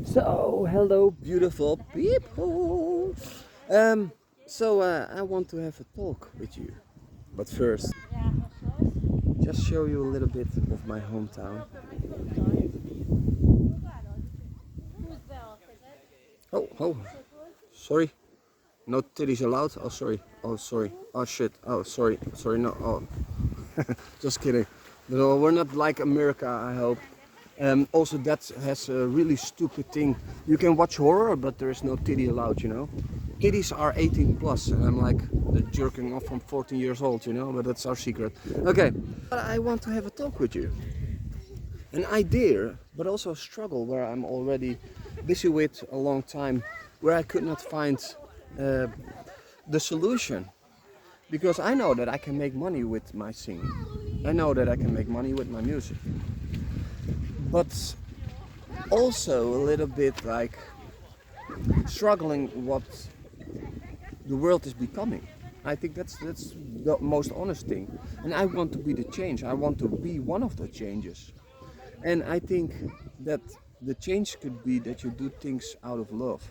So, hello, beautiful people. I want to have a talk with you, but first, just show you a little bit of my hometown. Oh, sorry, no titties allowed. Oh, sorry. Oh, sorry. Oh, shit. Oh, sorry. No. Oh, just kidding. No, we're not like America, I hope. Also, that has a really stupid thing. You can watch horror, but there is no titty allowed, you know? Titties are 18 plus, and I'm like jerking off from 14 years old, you know? But that's our secret. Okay, but I want to have a talk with you. An idea, but also a struggle where I'm already busy with a long time, where I could not find uh, the solution. Because I know that I can make money with my singing. I know that I can make money with my music. But also a little bit like struggling what the world is becoming. I think that's the most honest thing. And I want to be the change. I want to be one of the changes. And I think that the change could be that you do things out of love.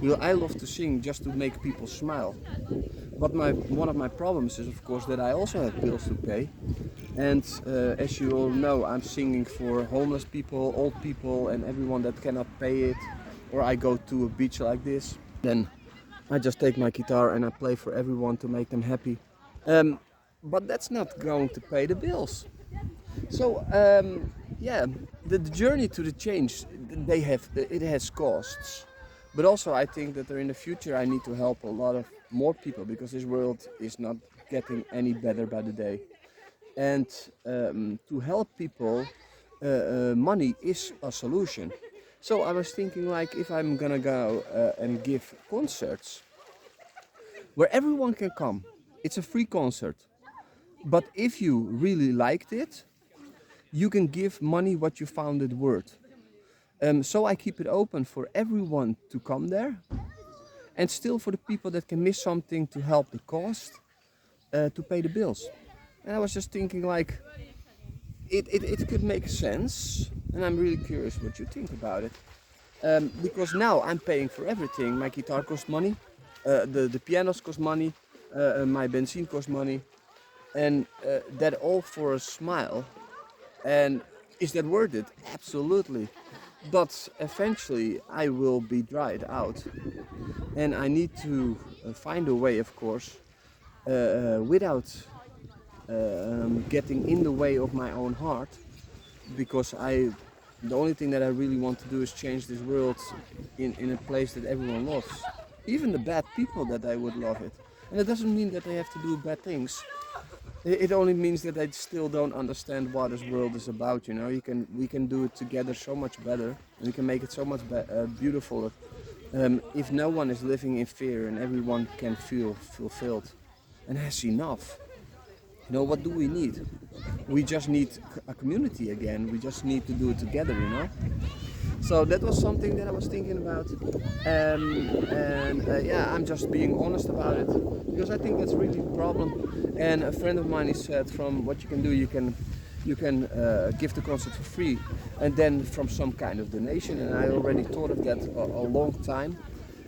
You know, I love to sing just to make people smile. But one of my problems is, of course, that I also have bills to pay. And as you all know, I'm singing for homeless people, old people, and everyone that cannot pay it. Or I go to a beach like this, then I just take my guitar and I play for everyone to make them happy. But that's not going to pay the bills. So yeah, the journey to the change, it has costs. But also I think that in the future I need to help a lot of more people because this world is not getting any better by the day. And to help people, money is a solution. So I was thinking like if I'm gonna go and give concerts where everyone can come, it's a free concert. But if you really liked it, you can give money what you found it worth. So I keep it open for everyone to come there, and still for the people that can miss something to help the cost to pay the bills. And I was just thinking like it could make sense, and I'm really curious what you think about it. Because now I'm paying for everything. My guitar costs money, the pianos cost money, my benzine costs money, and that all for a smile. And is that worth it? Absolutely. But eventually I will be dried out. And I need to find a way, of course, without getting in the way of my own heart. Because the only thing that I really want to do is change this world in a place that everyone loves. Even the bad people that I would love it. And it doesn't mean that they have to do bad things. It only means that I still don't understand what this world is about. You know, we can do it together so much better. We can make it so much beautiful. If no one is living in fear and everyone can feel fulfilled and has enough. You know, what do we need? We just need a community again. We just need to do it together. You know. So that was something that I was thinking about, and yeah, I'm just being honest about it because I think that's really the problem. And a friend of mine he said, from what you can do, you can give the concert for free, and then from some kind of donation. And I already thought of that a long time,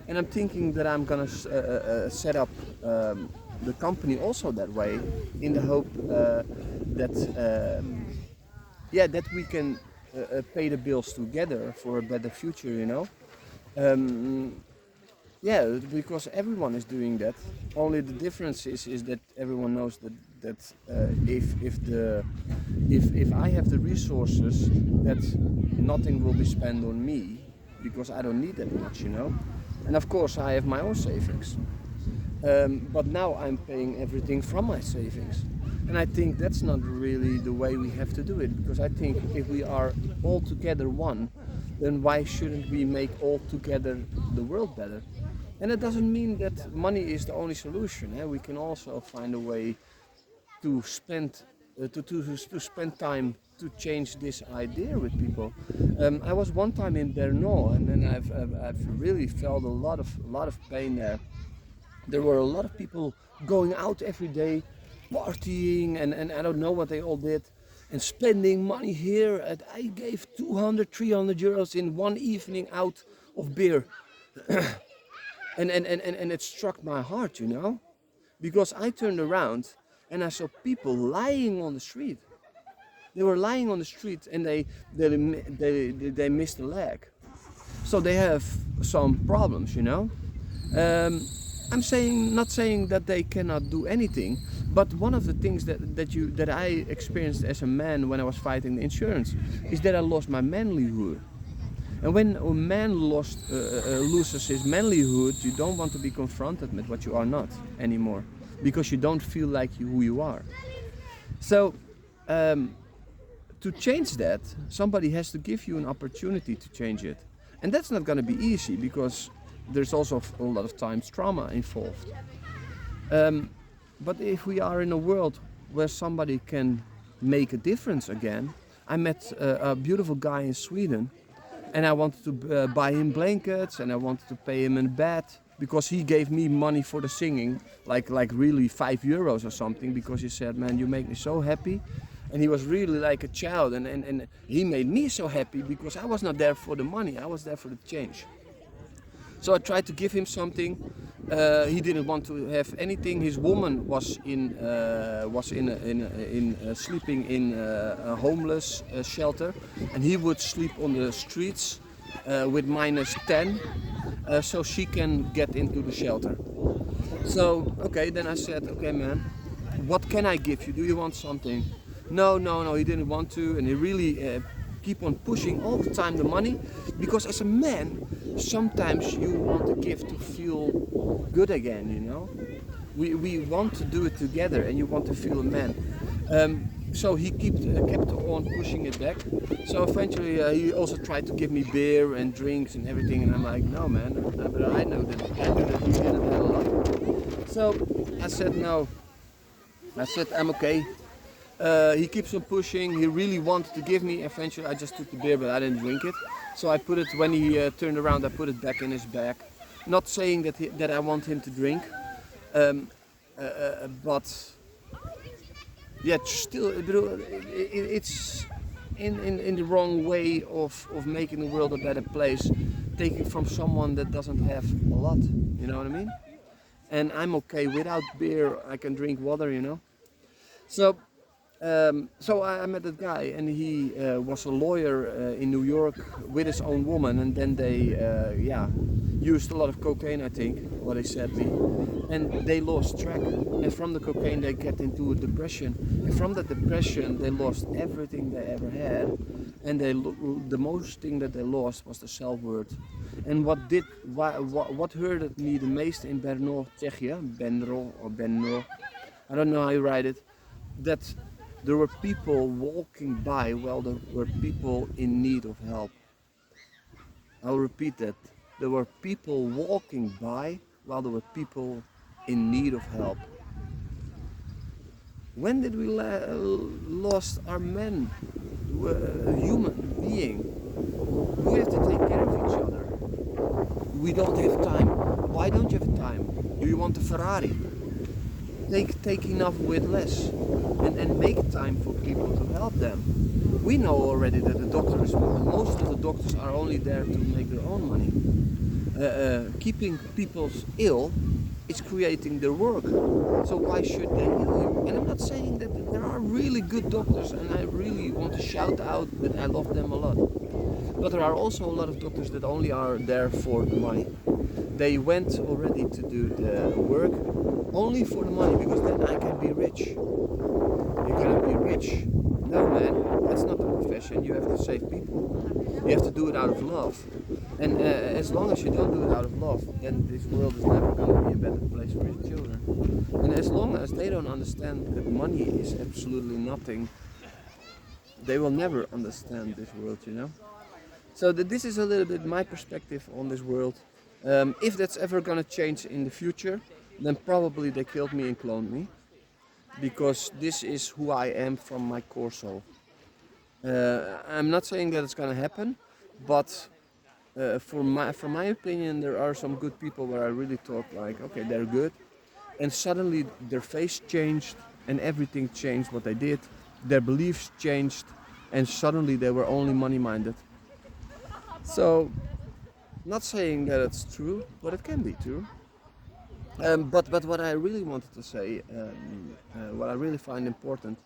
and I'm thinking that I'm gonna set up the company also that way, in the hope that yeah, that we can pay the bills together for a better future, you know. Um, yeah, because everyone is doing that. Only the difference is that everyone knows that if I have the resources, that nothing will be spent on me because I don't need that much, you know. And of course, I have my own savings. But now I'm paying everything from my savings. And I think that's not really the way we have to do it, because I think if we are all together one, then why shouldn't we make all together the world better? And it doesn't mean that money is the only solution. We can also find a way to to spend time to change this idea with people. I was one time in Brno, and then I've really felt a lot of pain there. There were a lot of people going out every day, partying, and I don't know what they all did. and spending money here. And I gave 200, 300 euros in one evening out of beer. And it struck my heart, you know, because I turned around and I saw people lying on the street. They were lying on the street and they missed a leg. So they have some problems, you know. Um, I'm saying not saying that they cannot do anything, but one of the things that I experienced as a man when I was fighting the insurance is that I lost my manlyhood. And when a man loses his manlyhood, you don't want to be confronted with what you are not anymore, because you don't feel like who you are. So to change that, somebody has to give you an opportunity to change it. And that's not going to be easy, because there's also a lot of times trauma involved. But if we are in a world where somebody can make a difference again, I met a beautiful guy in Sweden, and I wanted to buy him blankets, and I wanted to pay him in bed, because he gave me money for the singing, like really €5 or something, because he said, man, you make me so happy. And he was really like a child, and he made me so happy, because I was not there for the money, I was there for the change. So I tried to give him something. He didn't want to have anything. His woman was sleeping in a homeless shelter, and he would sleep on the streets with -10, so she can get into the shelter. So okay, then I said, okay, man, what can I give you? Do you want something? No, he didn't want to, and he really keep on pushing all the time the money, because as a man, sometimes you want to give to feel good again, you know. We want to do it together, and you want to feel a man. So he kept on pushing it back. So eventually he also tried to give me beer and drinks and everything, and I'm like, no, man, but I know that he didn't have a lot. So I said no. I said I'm okay. He keeps on pushing. He really wanted to give me. Eventually, I just took the beer, but I didn't drink it. So I put it, when he turned around, I put it back in his bag. Not saying that I want him to drink, but yeah, still, it's in the wrong way of making the world a better place, taking from someone that doesn't have a lot. You know what I mean? And I'm okay without beer. I can drink water, you know. So I met that guy, and he was a lawyer in New York with his own woman, and then they used a lot of cocaine, I think, what they said me, and they lost track. And from the cocaine they get into a depression, and from that depression they lost everything they ever had, and the most thing that they lost was the self-worth. And what hurted me the most in Brno, Czechia, Benro or Benno, I don't know how you write it, that there were people walking by while there were people in need of help. I'll repeat that. There were people walking by while there were people in need of help. When did we lost our men, a human being? We have to take care of each other. We don't have time. Why don't you have time? Do you want a Ferrari? Take enough with less, and make time for people to help them. We know already that most of the doctors are only there to make their own money. Keeping people ill is creating their work. So why should they heal you? And I'm not saying that there are really good doctors, and I really want to shout out that I love them a lot. But there are also a lot of doctors that only are there for the money. They went already to do the work only for the money, because then I can be rich. You cannot be rich. No, man, that's not the profession. You have to save people. You have to do it out of love. And as long as you don't do it out of love, then this world is never going to be a better place for your children. And as long as they don't understand that money is absolutely nothing, they will never understand this world, you know. So this is a little bit my perspective on this world. If that's ever going to change in the future, then probably they killed me and cloned me, because this is who I am from my core soul. I'm not saying that it's going to happen, but from my opinion, there are some good people where I really thought like, okay, they're good, and suddenly their face changed and everything changed what they did, their beliefs changed, and suddenly they were only money-minded. So, not saying that it's true, but it can be true. But what I really wanted to say, what I really find important,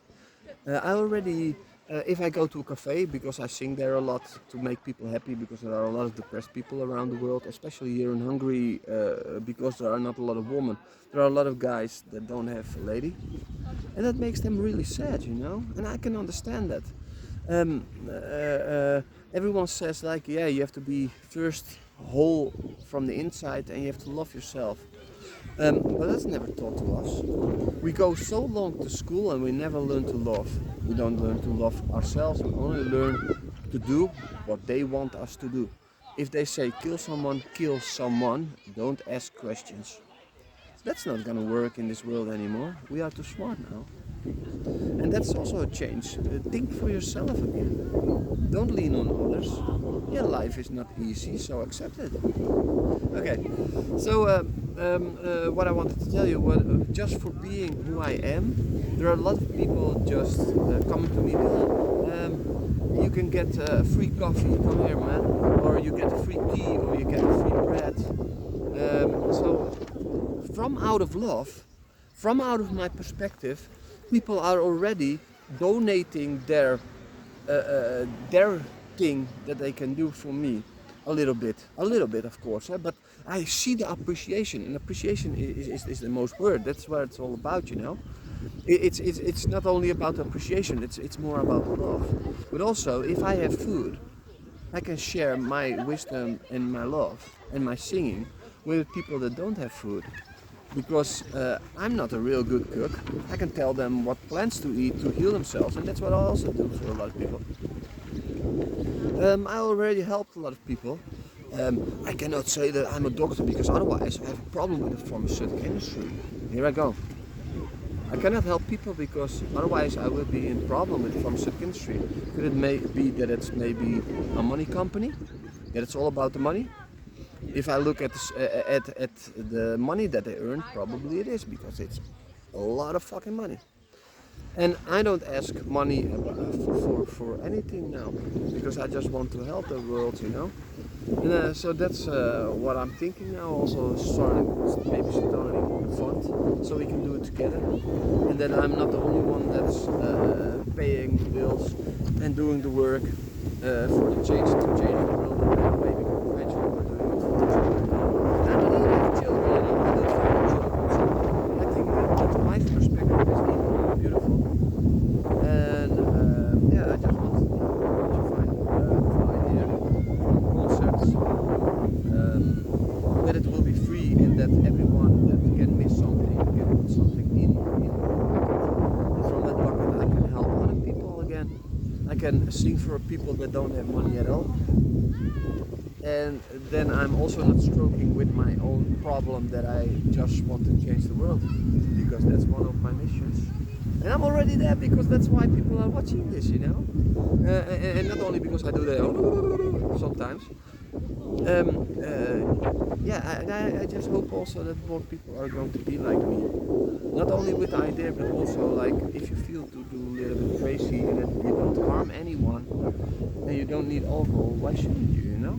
I already, if I go to a cafe, because I sing there a lot to make people happy, because there are a lot of depressed people around the world, especially here in Hungary, because there are not a lot of women. There are a lot of guys that don't have a lady, and that makes them really sad, you know. And I can understand that. Um, Everyone says like, yeah, you have to be first whole from the inside, and you have to love yourself. But that's never taught to us. We go so long to school and we never learn to love. We don't learn to love ourselves, we only learn to do what they want us to do. If they say kill someone, don't ask questions. That's not gonna work in this world anymore. We are too smart now. And that's also a change. Think for yourself again. Don't lean on others. Yeah, life is not easy, so accept it. Okay, so what I wanted to tell you, just for being who I am, there are a lot of people just coming to me, you can get free coffee, come here man, or you get a free tea, or you get free bread. So from out of love, from out of my perspective, people are already donating their thing that they can do for me. A little bit of course, but I see the appreciation, and appreciation is the most word. That's what it's all about, you know. It's not only about appreciation, it's more about love. But also, if I have food, I can share my wisdom and my love and my singing with people that don't have food. Because I'm not a real good cook. I can tell them what plants to eat to heal themselves, and that's what I also do for a lot of people. I already helped a lot of people. I cannot say that I'm a doctor, because otherwise I have a problem with the pharmaceutical industry. Here I go. I cannot help people because otherwise I will be in problem with the pharmaceutical industry. Could it be that it's maybe a money company? That it's all about the money? If I look at the money that they earn, probably it is, because it's a lot of fucking money. And I don't ask money for anything now, because I just want to help the world, you know. And so that's what I'm thinking now. Also starting a fund, so we can do it together. And then I'm not the only one that's paying the bills and doing the work for the change to change the world in a better way. Because eventually we're doing it for the children. And I don't even have children, you know. I do it for the children. So I think that my perspective is even more beautiful. And yeah, I just want to find idea from concerts that it will be free, and that everyone that can miss something can put something in the bucket. And from that bucket I can help other people again. I can sing for people that don't have money at all. And then I'm also not stroking with my own problem that I just want to change the world, because that's one of my missions. And I'm already there because that's why people are watching this, you know. And not only because I do that sometimes. Yeah, I just hope also that more people are going to be like me. Not only with the idea, but also like if you feel to do a little bit crazy and that you don't harm anyone and you don't need alcohol, why shouldn't you, you know?